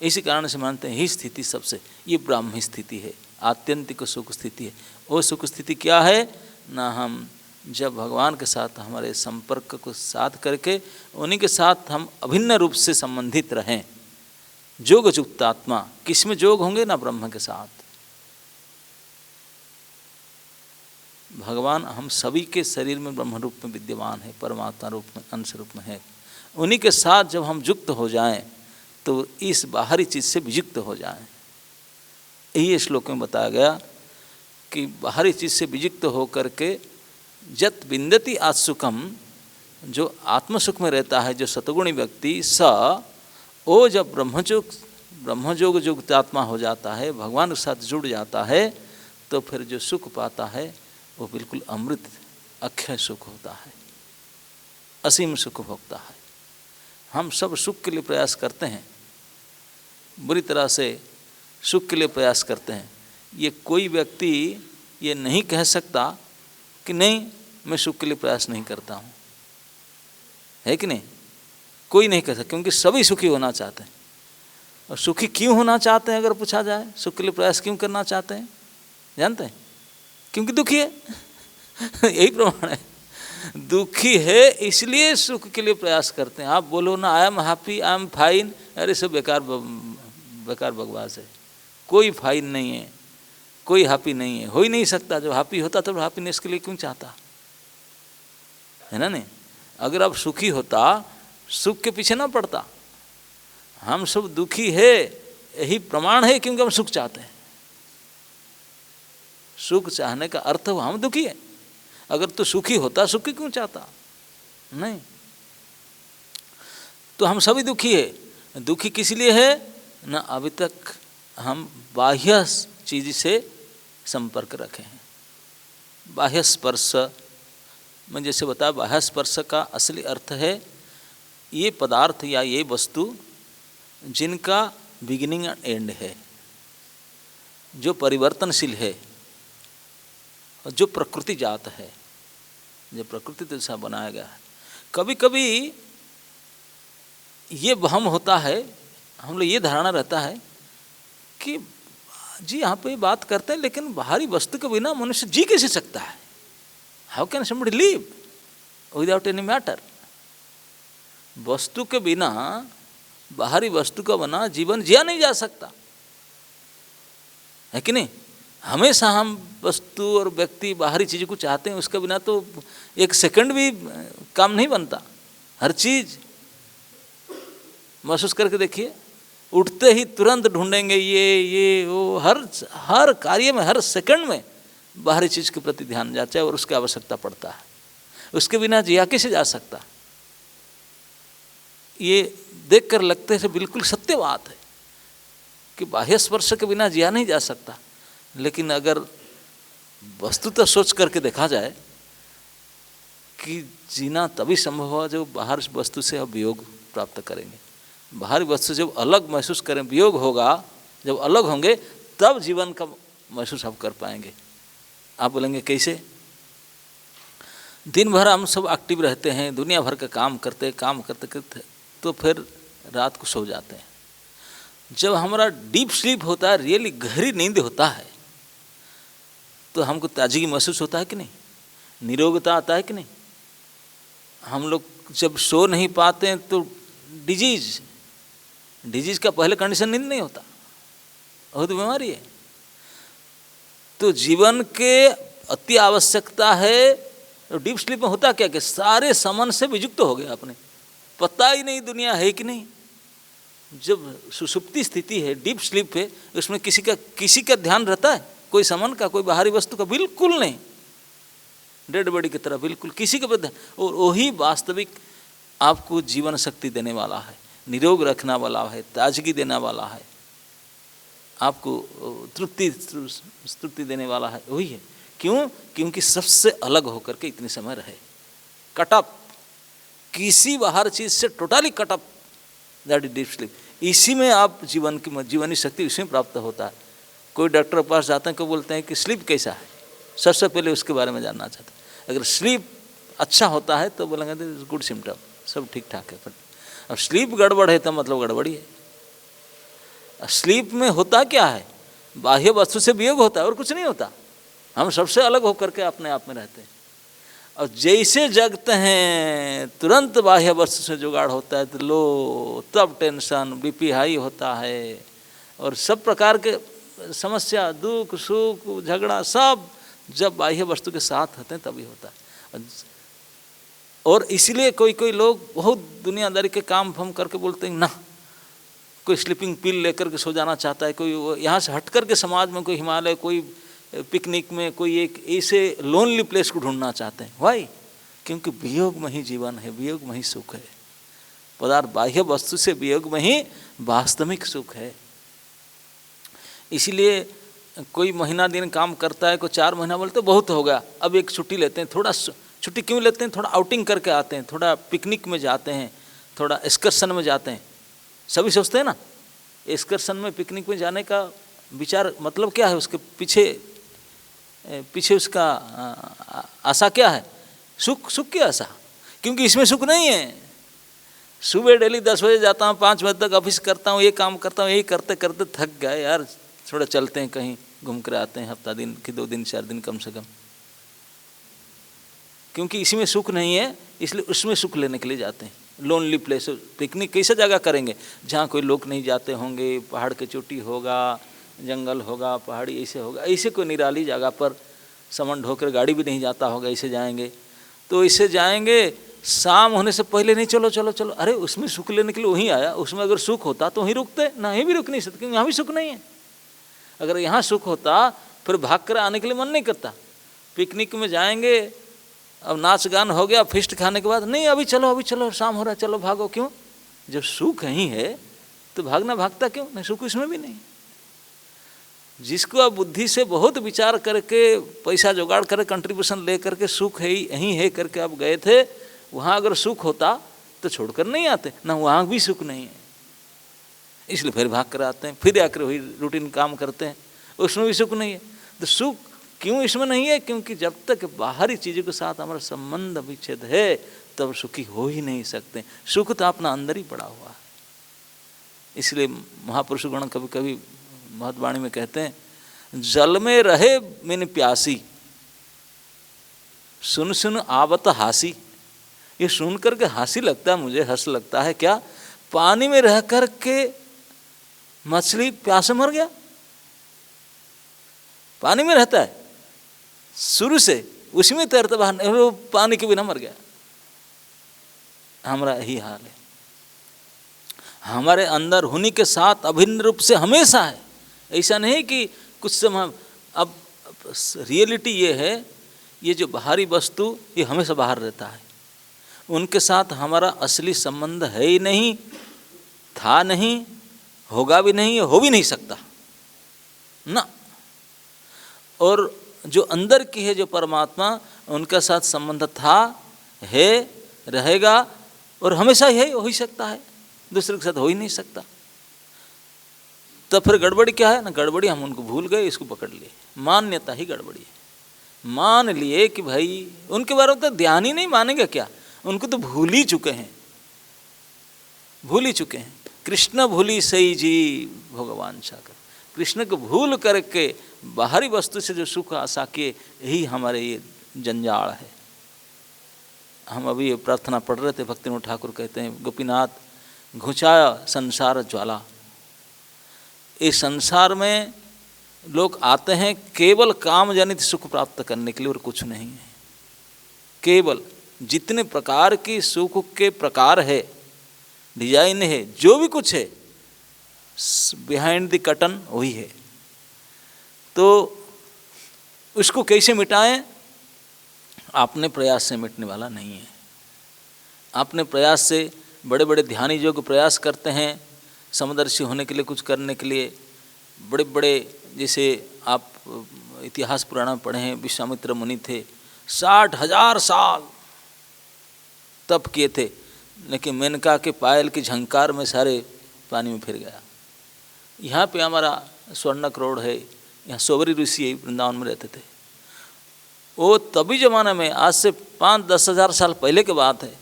इसी कारण से मानते हैं ही स्थिति सबसे, ये ब्राह्मी स्थिति है, आत्यंतिक सुख स्थिति है। वो सुख स्थिति क्या है ना, हम जब भगवान के साथ हमारे संपर्क को साथ करके उन्हीं के साथ हम अभिन्न रूप से संबंधित रहें। जोग युक्त आत्मा, किस में जोग होंगे ना, ब्रह्म के साथ। भगवान हम सभी के शरीर में ब्रह्म रूप में विद्यमान है, परमात्मा रूप में, अंश रूप में है। उन्हीं के साथ जब हम युक्त हो जाएं तो इस बाहरी चीज़ से वियुक्त हो जाएं। यही श्लोक में बताया गया कि बाहरी चीज़ से वियुक्त हो करके जत विन्दति आत्सुखम, जो आत्मसुख में रहता है, जो सतगुणी व्यक्ति, स वो जब ब्रह्मजोग युक्त आत्मा हो जाता है, भगवान के साथ जुड़ जाता है, तो फिर जो सुख पाता है वो बिल्कुल अमृत अक्षय सुख होता है, असीम सुख भोगता है। हम सब सुख के लिए प्रयास करते हैं, बुरी तरह से सुख के लिए प्रयास करते हैं। ये कोई व्यक्ति ये नहीं कह सकता कि नहीं मैं सुख के लिए प्रयास नहीं करता हूँ, है कि नहीं? कोई नहीं कह सकता, क्योंकि सभी सुखी होना चाहते हैं। और सुखी क्यों होना चाहते हैं अगर पूछा जाए, सुख के लिए प्रयास क्यों करना चाहते हैं, जानते हैं? क्योंकि दुखी है। यही प्रमाण है, दुखी है इसलिए सुख के लिए प्रयास करते हैं। आप बोलो ना I am happy, I am fine, अरे सब बेकार बकवास है। कोई फाइन नहीं है, कोई हैप्पी नहीं है, हो ही नहीं सकता। जो हैप्पी होता तो हैप्पीनेस के लिए क्यों चाहता, है ना? नहीं, अगर आप सुखी होता सुख के पीछे ना पड़ता। हम सब दुखी है यही प्रमाण है, क्योंकि हम सुख चाहते हैं। सुख चाहने का अर्थ हो हम दुखी है। अगर तू सुखी होता सुखी क्यों चाहता? नहीं, तो हम सभी दुखी है। दुखी किस लिए है ना, अभी तक हम बाह्य चीज से संपर्क रखे हैं। बाह्य स्पर्श, मैं जैसे बताया, बाह्य स्पर्श का असली अर्थ है ये पदार्थ या ये वस्तु जिनका बिगिनिंग एंड एंड है, जो परिवर्तनशील है, जो प्रकृति जात है, जो प्रकृति जैसा बनाया गया है। कभी कभी ये वहम होता है, हम लोग ये धारणा रहता है कि जी यहाँ पे बात करते हैं लेकिन बाहरी वस्तु के बिना मनुष्य जी कैसे सकता है? How can somebody live without any matter? वस्तु के बिना, बाहरी वस्तु का बिना जीवन जिया नहीं जा सकता, है कि नहीं? हमेशा हम वस्तु और व्यक्ति बाहरी चीज़ को चाहते हैं, उसके बिना तो एक सेकंड भी काम नहीं बनता। हर चीज़ महसूस करके देखिए, उठते ही तुरंत ढूंढेंगे ये वो, हर कार्य में, हर सेकंड में बाहरी चीज़ के प्रति ध्यान जाता है और उसकी आवश्यकता पड़ता है। उसके बिना जिया कैसे जा सकता? ये देखकर लगते है बिल्कुल सत्य बात है कि बाह्य स्पर्श के बिना जिया नहीं जा सकता। लेकिन अगर वस्तुतः सोच करके देखा जाए कि जीना तभी संभव हुआ जब बाहर वस्तु से हम वियोग प्राप्त करेंगे। बाहरी वस्तु जब अलग महसूस करें, वियोग होगा, जब अलग होंगे तब जीवन का महसूस आप कर पाएंगे। आप बोलेंगे कैसे? दिन भर हम सब एक्टिव रहते हैं, दुनिया भर का काम करते तो फिर रात को सो जाते हैं। जब हमारा डीप स्लीप होता है, रियली गहरी नींद होता है, तो हमको ताजगी महसूस होता है कि नहीं? निरोगता आता है कि नहीं? हम लोग जब सो नहीं पाते हैं तो डिजीज का पहले कंडीशन नींद नहीं होता, बहुत बीमारी है। तो जीवन के अति आवश्यकता है। तो डीप स्लीप में होता क्या कि सारे समन से वियुक्त हो गया, अपने पता ही नहीं दुनिया है कि नहीं, जब सुषुप्ति स्थिति है, डीप स्लीप है, उसमें किसी का ध्यान रहता है? कोई समन का, कोई बाहरी वस्तु का? बिल्कुल नहीं। डेड बॉडी की तरह बिल्कुल किसी के ध्यान। और वही वास्तविक आपको जीवन शक्ति देने वाला है, निरोग रखने वाला है, ताजगी देने वाला है, आपको तृप्ति देने वाला है, वही है। क्यों? क्योंकि सबसे अलग होकर के इतने समय रहे, कटअप, किसी बाहर चीज से totally cut up, that is deep sleep. इसी में आप जीवनी शक्ति इसमें प्राप्त होता है। कोई डॉक्टर के पास जाते हैं, को बोलते हैं कि स्लीप कैसा है, सबसे पहले उसके बारे में जानना चाहते हैं। अगर स्लीप अच्छा होता है तो बोलेंगे गुड सिम्टम, सब ठीक ठाक है। पर अब स्लीप गड़बड़ है तो मतलब गड़बड़ी है। स्लीप में होता क्या है? बाह्य वस्तु से वियोग होता है और कुछ नहीं होता। हम सबसे अलग होकर के अपने आप में रहते हैं। और जैसे जगते हैं तुरंत बाह्य वस्तु से जुगाड़ होता है, तो लो तब टेंशन, बीपी हाई होता है, और सब प्रकार के समस्या, दुख सुख झगड़ा सब जब बाह्य वस्तु के साथ होते हैं तभी होता है। और इसलिए कोई लोग बहुत दुनियादारी के काम हम करके बोलते हैं ना, कोई स्लीपिंग पिल लेकर के सो जाना चाहता है, कोई यहाँ से हट कर के समाज में कोई हिमालय, कोई पिकनिक में, कोई एक ऐसे लोनली प्लेस को ढूंढना चाहते हैं। वाई? क्योंकि वियोग में ही जीवन है, वियोग में ही सुख है। पदार्थ बाह्य वस्तु से वियोग में ही वास्तविक सुख है। इसलिए कोई महीना दिन काम करता है, कोई 4 महीना बोलते बहुत हो गया, अब एक छुट्टी लेते हैं। थोड़ा छुट्टी क्यों लेते हैं? थोड़ा आउटिंग करके आते हैं, थोड़ा पिकनिक में जाते हैं, थोड़ा एक्सकर्शन में जाते हैं। सभी सोचते हैं ना, एक्सकर्शन में पिकनिक में जाने का विचार मतलब क्या है? उसके पीछे उसका आशा क्या है? सुख की आशा। क्योंकि इसमें सुख नहीं है। सुबह डेली 10 बजे जाता हूँ, 5 बजे तक ऑफिस करता हूँ, ये काम करता हूँ, यही करते करते थक गए यार, थोड़ा चलते हैं कहीं, घूम कर आते हैं, हफ्ता दिन कि 2 दिन 4 दिन कम से कम। क्योंकि इसमें सुख नहीं है, इसलिए उसमें सुख लेने के लिए जाते हैं। लोनली प्लेस, पिकनिक कैसे जगह करेंगे? जहाँ कोई लोग नहीं जाते होंगे, पहाड़ की चोटी होगा, जंगल होगा, पहाड़ी ऐसे होगा, ऐसे कोई निराली जगह पर समन ढोकर गाड़ी भी नहीं जाता होगा, ऐसे जाएंगे। तो ऐसे जाएंगे, शाम होने से पहले नहीं, चलो चलो चलो, अरे उसमें सुख लेने के लिए वहीं आया, उसमें अगर सुख होता तो वहीं रुकते, नहीं भी रुक नहीं सकते, क्योंकि यहाँ भी सुख नहीं है। अगर यहाँ सुख होता फिर भाग कर आने के लिए मन नहीं करता। पिकनिक में जाएंगे, अब नाच गान हो गया, फिस्ट खाने के बाद नहीं, अभी चलो, शाम हो रहा है, चलो भागो। क्यों? जब सुख ही है तो भागता क्यों? नहीं, सुख इसमें भी नहीं। जिसको आप बुद्धि से बहुत विचार करके पैसा जुगाड़ कर कंट्रीब्यूशन ले करके सुख है यहीं है करके आप गए थे, वहाँ अगर सुख होता तो छोड़कर नहीं आते ना, वहाँ भी सुख नहीं है, इसलिए फिर भाग कर आते हैं, फिर आकर वही रूटीन काम करते हैं, उसमें भी सुख नहीं है। तो सुख क्यों इसमें नहीं है? क्योंकि जब तक बाहरी चीज़ों के साथ हमारा संबंध विच्छेद है तब सुखी हो ही नहीं सकते। सुख तो अपना अंदर ही पड़ा हुआ है। इसलिए महापुरुष गण कभी कभी महत्वाणी में कहते हैं, जल में रहे मैंने प्यासी, सुन सुन आवत हासी। ये सुन करके हंसी लगता है, मुझे हंस लगता है। क्या? पानी में रह करके मछली प्यासे मर गया, पानी में रहता है शुरू से, उसी में तैरता, बाहर पानी के बिना मर गया। हमारा यही हाल है। हमारे अंदर होने के साथ अभिन्न रूप से हमेशा है। ऐसा नहीं कि कुछ समय, अब रियलिटी ये है, ये जो बाहरी वस्तु ये हमेशा बाहर रहता है, उनके साथ हमारा असली संबंध है ही नहीं, था नहीं, होगा भी नहीं, हो भी नहीं सकता ना। और जो अंदर की है, जो परमात्मा, उनके साथ संबंध था, है, रहेगा और हमेशा ही है, हो ही सकता है, दूसरे के साथ हो ही नहीं सकता। तो फिर गड़बड़ी क्या है ना? गड़बड़ी हम उनको भूल गए, इसको पकड़ लिए, मान्यता ही गड़बड़ी है। मान लिए कि भाई उनके बारे में तो ध्यान ही नहीं, मानेंगे क्या? उनको तो भूल ही चुके हैं, भूल ही चुके हैं। कृष्ण भूली सही जी भगवान सागर। कृष्ण को भूल करके बाहरी वस्तु से जो सुख आशा के, यही हमारे ये जंजाल है। हम अभी ये प्रार्थना पढ़ रहे थे, भक्तिविनोद ठाकुर कहते हैं, गोपीनाथ घुचाया संसार ज्वाला। इस संसार में लोग आते हैं केवल काम जनित सुख प्राप्त करने के लिए और कुछ नहीं है। केवल जितने प्रकार की सुख के प्रकार है, डिजाइन है, जो भी कुछ है, बिहाइंड द कर्टन वही है। तो उसको कैसे मिटाएं? अपने प्रयास से मिटने वाला नहीं है। अपने प्रयास से बड़े बड़े ध्यानी योग प्रयास करते हैं समदर्शी होने के लिए, कुछ करने के लिए। बड़े बड़े, जैसे आप इतिहास पुराण में पढ़े हैं, विश्वामित्र मुनि थे, 60,000 साल तप किए थे, लेकिन मेनका के पायल की झंकार में सारे पानी में फिर गया। यहाँ पे हमारा स्वर्णक रोड है, यहाँ सोबरी ऋषि वृंदावन में रहते थे। वो तभी ज़माना में, आज से 5-10 हज़ार साल पहले की बात है,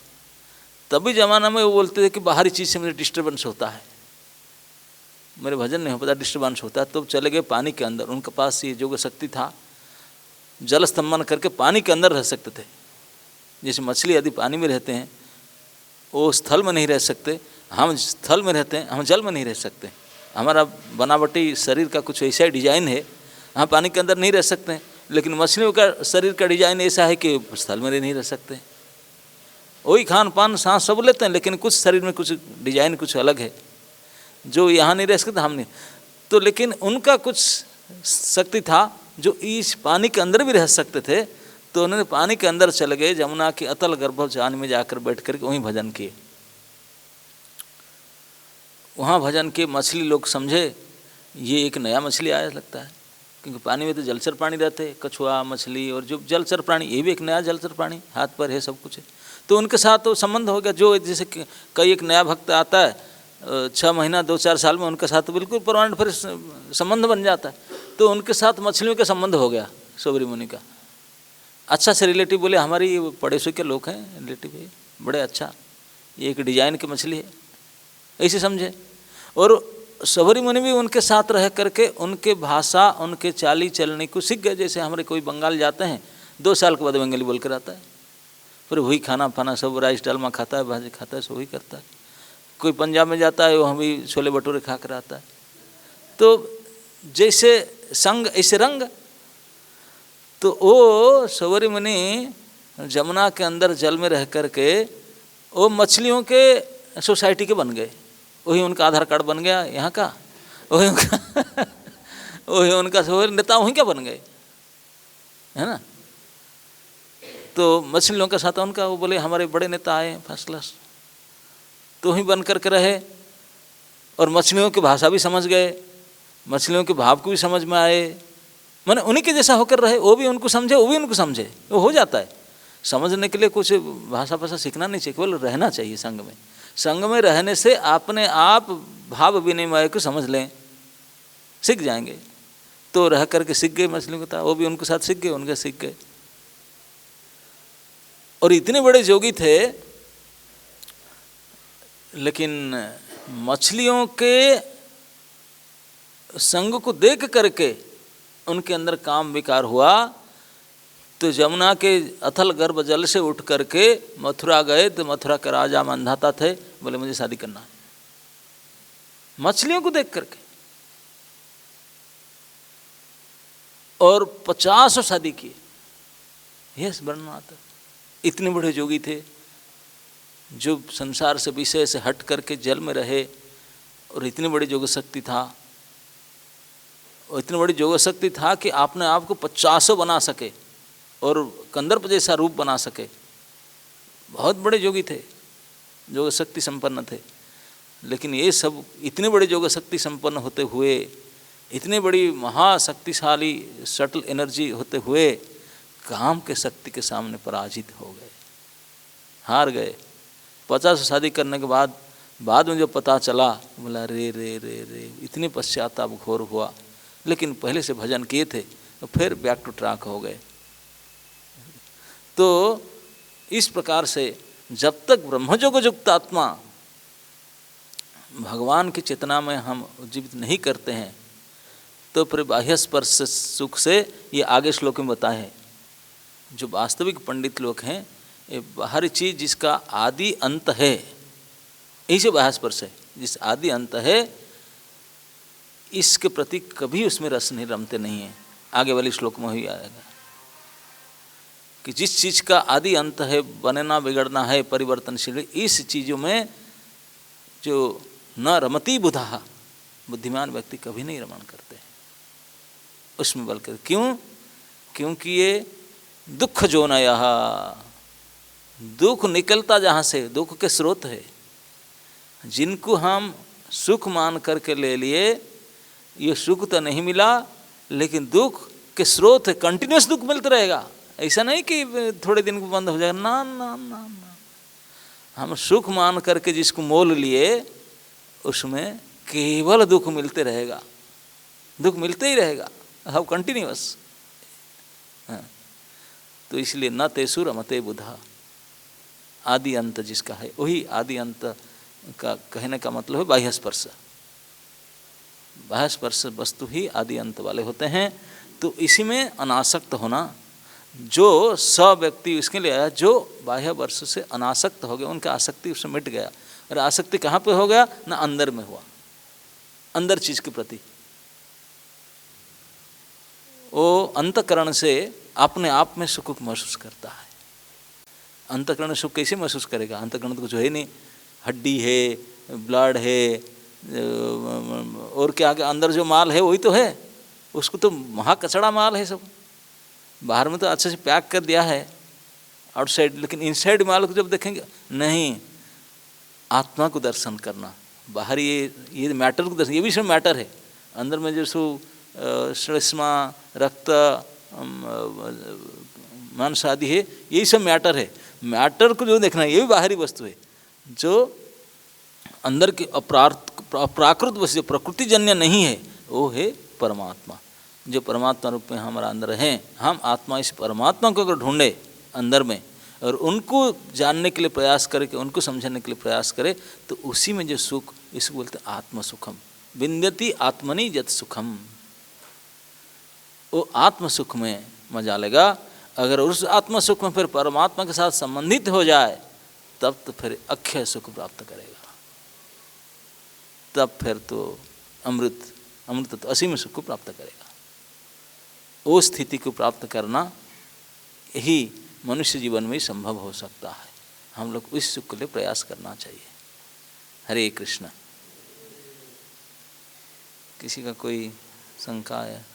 तभी ज़माना में वो बोलते थे कि बाहरी चीज़ से मुझे डिस्टर्बेंस होता है, मेरे भजन नहीं हो पाता, डिस्टर्बेंस होता है। तो चले गए पानी के अंदर। उनके पास ये योग शक्ति था, जल स्तंभन करके पानी के अंदर रह सकते थे। जैसे मछली यदि पानी में रहते हैं, वो स्थल में नहीं रह सकते, हम स्थल में रहते हैं, हम जल में नहीं रह सकते। हमारा बनावटी शरीर का कुछ ऐसा ही डिजाइन है, हम पानी के अंदर नहीं रह सकते हैं, लेकिन मछलियों का शरीर का डिजाइन ऐसा है कि स्थल में नहीं रह सकते। वही खान पान सांस सब लेते हैं, लेकिन कुछ शरीर में कुछ डिजाइन कुछ अलग है, जो यहाँ नहीं रह सकते, हम नहीं। तो लेकिन उनका कुछ शक्ति था जो इस पानी के अंदर भी रह सकते थे। तो उन्होंने पानी के अंदर चले गए, जमुना की अतल गर्भ जान में जाकर बैठ कर वहीं भजन किए। वहाँ भजन के मछली लोग समझे ये एक नया मछली आया लगता है, क्योंकि पानी में तो जलचर प्राणी रहते, कछुआ मछली और जो जलचर प्राणी, ये भी एक नया जलचर प्राणी, हाथ पर है, सब कुछ है। तो उनके साथ तो संबंध हो गया। जो जैसे कई एक नया भक्त आता है 6 महीना 2-4 साल में, उनके साथ बिल्कुल परमानेंट फिर संबंध बन जाता है। तो उनके साथ मछलियों का संबंध हो गया सोबरी मुनि का। अच्छा से रिलेटिव बोले, हमारी पड़ोसी के लोग हैं रिलेटिव है, बड़े अच्छा, ये एक डिजाइन की मछली है, ऐसे समझे। और सोबरी मुनि भी उनके साथ रह करके उनके भाषा, उनके चाली चलने को सीख गए। जैसे हमारे कोई बंगाल जाते हैं, 2 साल के बाद बंगाली बोल कर आता है, फिर वही खाना फाना सब राइस डालमा खाता है, भाजी खाता है, सब वही करता है। कोई पंजाब में जाता है, वहाँ भी छोले भटूरे खा कर आता है। तो जैसे संग ऐसे रंग। तो वो सोबरी मुनि जमुना के अंदर जल में रह करके वो मछलियों के सोसाइटी के बन गए। वही उनका आधार कार्ड बन गया यहाँ का, वही उनका सोबरी नेता वहीं क्या बन गए, है ना। तो मछलियों के साथ उनका, वो बोले हमारे बड़े नेता आए फर्स्ट क्लास, तो वहीं बन करके रहे। और मछलियों की भाषा भी समझ गए, मछलियों के भाव को भी समझ में आए, मैंने उन्हीं के जैसा होकर रहे। वो भी उनको समझे, वो भी उनको समझे, वो हो जाता है। समझने के लिए कुछ भाषा सीखना नहीं चाहिए, केवल रहना चाहिए संग में। संग में रहने से अपने आप भाव विनिमय को समझ लें, सीख जाएंगे। तो रह करके सीख गए मछलियों का, वो भी उनके साथ सीख गए, उनके सीख गए। और इतने बड़े योगी थे, लेकिन मछलियों के संग को देख करके उनके अंदर काम विकार हुआ। तो जमुना के अथल गर्भ जल से उठ करके मथुरा गए। तो मथुरा के राजा मांधाता थे, बोले मुझे शादी करना है, मछलियों को देख करके। और 50 शादी किए, यह वर्णन आता। इतने बड़े योगी थे जो संसार से विषय से हट करके जल में रहे, और इतनी बड़ी योग शक्ति था, और इतनी बड़ी योग शक्ति था कि आपने आप को 50 बना सके और कंदर्प जैसा रूप बना सके। बहुत बड़े योगी थे, योग शक्ति संपन्न थे। लेकिन ये सब इतने बड़े योग शक्ति संपन्न होते हुए, इतनी बड़ी महाशक्तिशाली सटल एनर्जी होते हुए, काम के शक्ति के सामने पराजित हो गए, हार गए। 50 शादी करने के बाद में जो पता चला, बोला रे रे रे रे, इतनी पश्चाताप घोर हुआ। लेकिन पहले से भजन किए थे, तो फिर बैक टू ट्रैक हो गए। तो इस प्रकार से जब तक ब्रह्मयोग युक्त आत्मा भगवान की चेतना में हम उज्जीवित नहीं करते हैं, तो फिर बाह्य स्पर्श सुख से, ये आगे श्लोक में बताए, जो वास्तविक पंडित लोग हैं, ये बाहरी चीज़ जिसका आदि अंत है, यही से बाह्य स्पर्श है, जिस आदि अंत है, इसके प्रति कभी उसमें रस नहीं रमते नहीं है। आगे वाले श्लोक में ही आएगा कि जिस चीज़ का आदि अंत है, बनना बिगड़ना है, परिवर्तनशील, इस चीज़ों में जो न रमती बुधा, बुद्धिमान व्यक्ति कभी नहीं रमण करते हैं उसमें, बल्कि क्यों? क्योंकि ये दुख जो नया, दुख निकलता जहाँ से, दुख के स्रोत है, जिनको हम सुख मान करके ले लिए, ये सुख तो नहीं मिला लेकिन दुख के स्रोत है, कंटिन्यूस दुख मिलता रहेगा। ऐसा नहीं कि थोड़े दिन को बंद हो जाएगा, ना ना ना ना। हम सुख मान करके जिसको मोल लिए उसमें केवल दुख मिलते रहेगा, दुख मिलते ही रहेगा, हाउ कंटिन्यूअस। तो इसलिए न तेसु रमते बुधा, आदि अंत जिसका है वही आदि अंत का कहने का मतलब है बाह्य स्पर्श। बाह्य स्पर्श वस्तु ही आदि अंत वाले होते हैं। तो इसी में अनासक्त होना, जो स व्यक्ति इसके लिए आया जो बाह्य वर्ष से अनासक्त हो गया, उनका आसक्ति उससे मिट गया। और आसक्ति कहाँ पे हो गया? ना अंदर में हुआ, अंदर चीज के प्रति। वो अंतकरण से अपने आप में सुख को महसूस करता है। अंतकरण सुख कैसे महसूस करेगा? अंतकरण तो कुछ है नहीं, हड्डी है, ब्लड है, और क्या आगे अंदर जो माल है वही तो है, उसको तो महाकचड़ा माल है सब। बाहर में तो अच्छे से पैक कर दिया है आउटसाइड, लेकिन इनसाइड माल को जब देखेंगे नहीं। आत्मा को दर्शन करना, बाहर ये मैटर को दर्शन, ये भी सब मैटर है। अंदर में जो श्लेष्मा, रक्त, मांस आदि है, यही सब मैटर है। मैटर को जो देखना है ये भी बाहरी वस्तु है, जो अंदर की प्राकृत वस्तु, जो प्रकृति जन्य नहीं है, वो है परमात्मा। जो परमात्मा रूप में हमारा अंदर है, हम आत्मा इस परमात्मा को अगर ढूंढे अंदर में और उनको जानने के लिए प्रयास करके, उनको समझने के लिए प्रयास करे, तो उसी में जो सुख, इसको बोलते हैं आत्म सुखम। विंद्यति आत्मनि यत् सुखम, वो आत्म सुख में मजा लेगा। अगर उस आत्म सुख में फिर परमात्मा के साथ संबंधित हो जाए, तब तो फिर अक्षय सुख प्राप्त करेगा। तब फिर तो अमृत तो असीम सुख को प्राप्त करेगा। वो स्थिति को प्राप्त करना यही मनुष्य जीवन में संभव हो सकता है। हम लोग इस सुख के लिए प्रयास करना चाहिए। हरे कृष्ण। किसी का कोई शंका है?